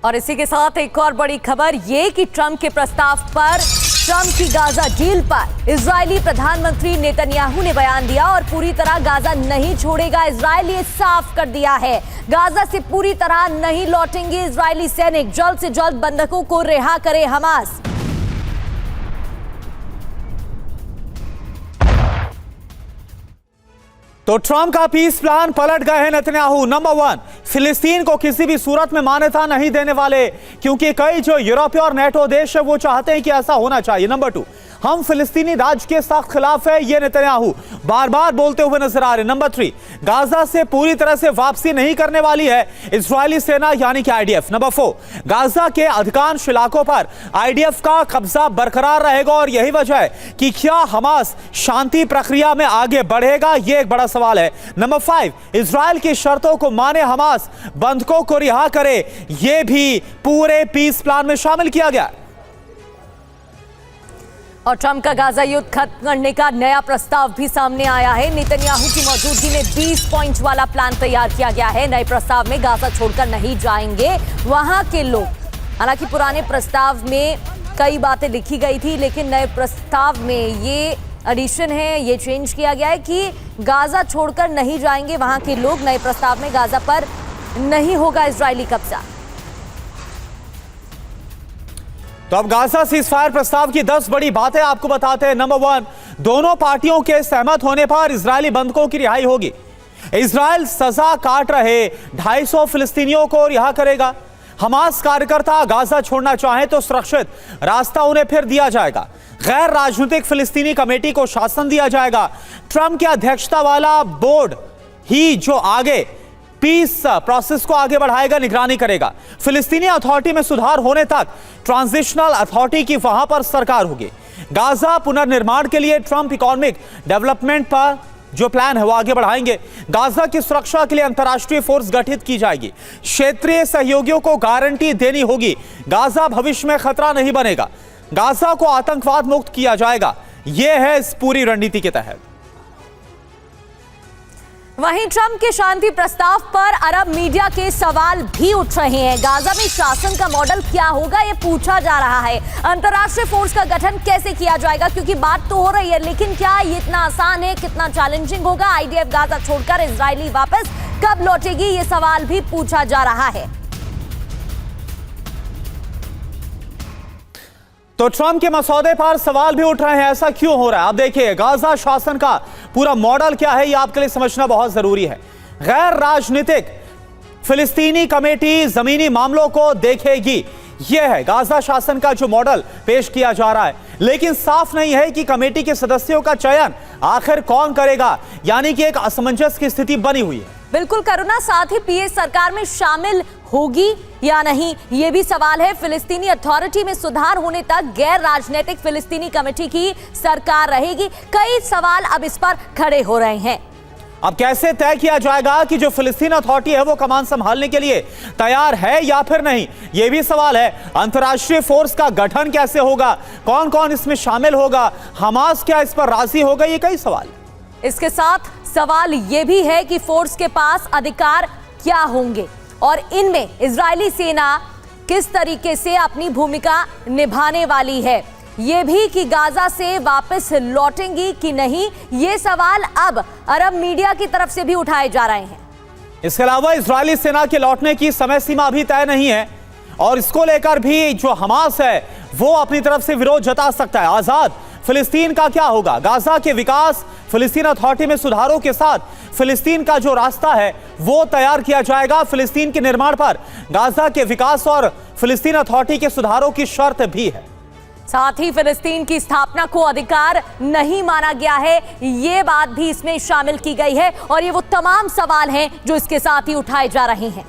और इसी के साथ एक और बड़ी खबर ये कि ट्रंप के प्रस्ताव पर, ट्रंप की गाजा डील पर इजरायली प्रधानमंत्री नेतन्याहू ने बयान दिया और पूरी तरह गाजा नहीं छोड़ेगा इजरायल, ये साफ कर दिया है। गाजा से पूरी तरह नहीं लौटेंगे इजरायली सैनिक, जल्द से जल्द बंधकों को रिहा करे हमास। तो ट्रंप का पीस प्लान पलट गए हैं नेतन्याहू। नंबर 1, फिलिस्तीन को किसी भी सूरत में मान्यता नहीं देने वाले, क्योंकि कई जो यूरोपीय और नेटो देश है वो चाहते हैं कि ऐसा होना चाहिए। नंबर 2, हम फिलिस्तीनी राज्य के सख्त खिलाफ है, ये नेतन्याहू बार बार बोलते हुए नजर आ रहे। नंबर 3, गाजा से पूरी तरह से वापसी नहीं करने वाली है इजरायली सेना यानी कि आईडीएफ। नंबर 4, गाजा के अधिकांश इलाकों पर आईडीएफ का कब्जा बरकरार रहेगा और यही वजह है कि क्या हमास शांति प्रक्रिया में आगे बढ़ेगा, यह एक बड़ा सवाल है। नंबर 5, इजरायल की शर्तों को माने हमास, बंधकों को रिहा करे, यह भी पूरे पीस प्लान में शामिल किया गया। और ट्रंप का गाजा युद्ध खत्म करने का नया प्रस्ताव भी सामने आया है। नेतन्याहू की मौजूदगी में 20 पॉइंट वाला प्लान तैयार किया गया है। नए प्रस्ताव में गाजा छोड़कर नहीं जाएंगे वहां के लोग। हालांकि पुराने प्रस्ताव में कई बातें लिखी गई थी, लेकिन नए प्रस्ताव में ये एडिशन है, ये चेंज किया गया है कि गाजा छोड़कर नहीं जाएंगे वहां के लोग। नए प्रस्ताव में गाजा पर नहीं होगा इजरायली कब्जा। तो अब गाजा सीजफायर प्रस्ताव की 10 बड़ी बातें आपको बताते हैं। नंबर 1, दोनों पार्टियों के सहमत होने पर इजरायली बंधकों की रिहाई होगी। इजरायल सजा काट रहे 250 फिलिस्तीनियों को रिहा करेगा। हमास कार्यकर्ता गाजा छोड़ना चाहें तो सुरक्षित रास्ता उन्हें फिर दिया जाएगा। गैर राजनीतिक फिलिस्तीनी कमेटी को शासन दिया जाएगा। ट्रंप की अध्यक्षता वाला बोर्ड ही जो आगे पीस प्रोसेस को आगे बढ़ाएगा, निगरानी करेगा। फिलिस्तीनी अथॉरिटी में सुधार होने तक ट्रांजिशनल अथॉरिटी की वहां पर सरकार होगी। गाजा पुनर्निर्माण के लिए ट्रंप इकोनॉमिक डेवलपमेंट पर जो प्लान है वो आगे बढ़ाएंगे। गाजा की सुरक्षा के लिए अंतर्राष्ट्रीय फोर्स गठित की जाएगी। क्षेत्रीय सहयोगियों को गारंटी देनी होगी, गाजा भविष्य में खतरा नहीं बनेगा। गाजा को आतंकवाद मुक्त किया जाएगा, यह है इस पूरी रणनीति के तहत। वहीं ट्रंप के शांति प्रस्ताव पर अरब मीडिया के सवाल भी उठ रहे हैं। गाजा में शासन का मॉडल क्या होगा, ये पूछा जा रहा है। अंतर्राष्ट्रीय फोर्स का गठन कैसे किया जाएगा, क्योंकि बात तो हो रही है, लेकिन क्या ये इतना आसान है, कितना चैलेंजिंग होगा? आईडीएफ गाजा छोड़कर इजरायली वापस कब लौटेगी, ये सवाल भी पूछा जा रहा है। तो ट्रंप के मसौदे पर सवाल भी उठ रहे हैं, ऐसा क्यों हो रहा है? अब देखिए, गाजा शासन का पूरा मॉडल क्या है, यह आपके लिए समझना बहुत जरूरी है। गैर राजनीतिक फिलिस्तीनी कमेटी जमीनी मामलों को देखेगी, यह है गाजा शासन का जो मॉडल पेश किया जा रहा है। लेकिन साफ नहीं है कि कमेटी के सदस्यों का चयन आखिर कौन करेगा, यानी कि एक असमंजस की स्थिति बनी हुई है। बिल्कुल करुणा, साथ ही पीएस सरकार में शामिल होगी या नहीं, यह भी सवाल है। फिलिस्तीनी अथॉरिटी में सुधार होने तक गैर राजनीतिक फिलिस्तीनी कमेटी की सरकार रहेगी। कई सवाल अब इस पर खड़े हो रहे हैं। अब कैसे तय किया जाएगा कि जो फिलिस्तीन अथॉरिटी है वो कमान संभालने के लिए तैयार है या फिर नहीं, यह भी सवाल है। अंतर्राष्ट्रीय फोर्स का गठन कैसे होगा, कौन कौन इसमें शामिल होगा, हमास क्या इस पर राजी होगा, ये कई सवाल। इसके साथ सवाल यह भी है कि फोर्स के पास अधिकार क्या होंगे और इनमें इजरायली सेना किस तरीके से अपनी भूमिका निभाने वाली है। यह भी कि गाजा से वापस लौटेंगी कि नहीं, ये सवाल अब अरब मीडिया की तरफ से भी उठाए जा रहे हैं। इसके अलावा इजरायली सेना के लौटने की समय सीमा अभी तय नहीं है और इसको लेकर भी जो हमास है वो अपनी तरफ से विरोध जता सकता है। आजाद फिलिस्तीन का क्या होगा? गाजा के विकास, फिलिस्तीन अथॉरिटी में सुधारों के साथ फिलिस्तीन का जो रास्ता है वो तैयार किया जाएगा। फिलिस्तीन के निर्माण पर गाजा के विकास और फिलिस्तीन अथॉरिटी के सुधारों की शर्त भी है। साथ ही फिलिस्तीन की स्थापना को अधिकार नहीं माना गया है, ये बात भी इसमें शामिल की गई है। और ये वो तमाम सवाल हैं जो इसके साथ ही उठाए जा रहे हैं।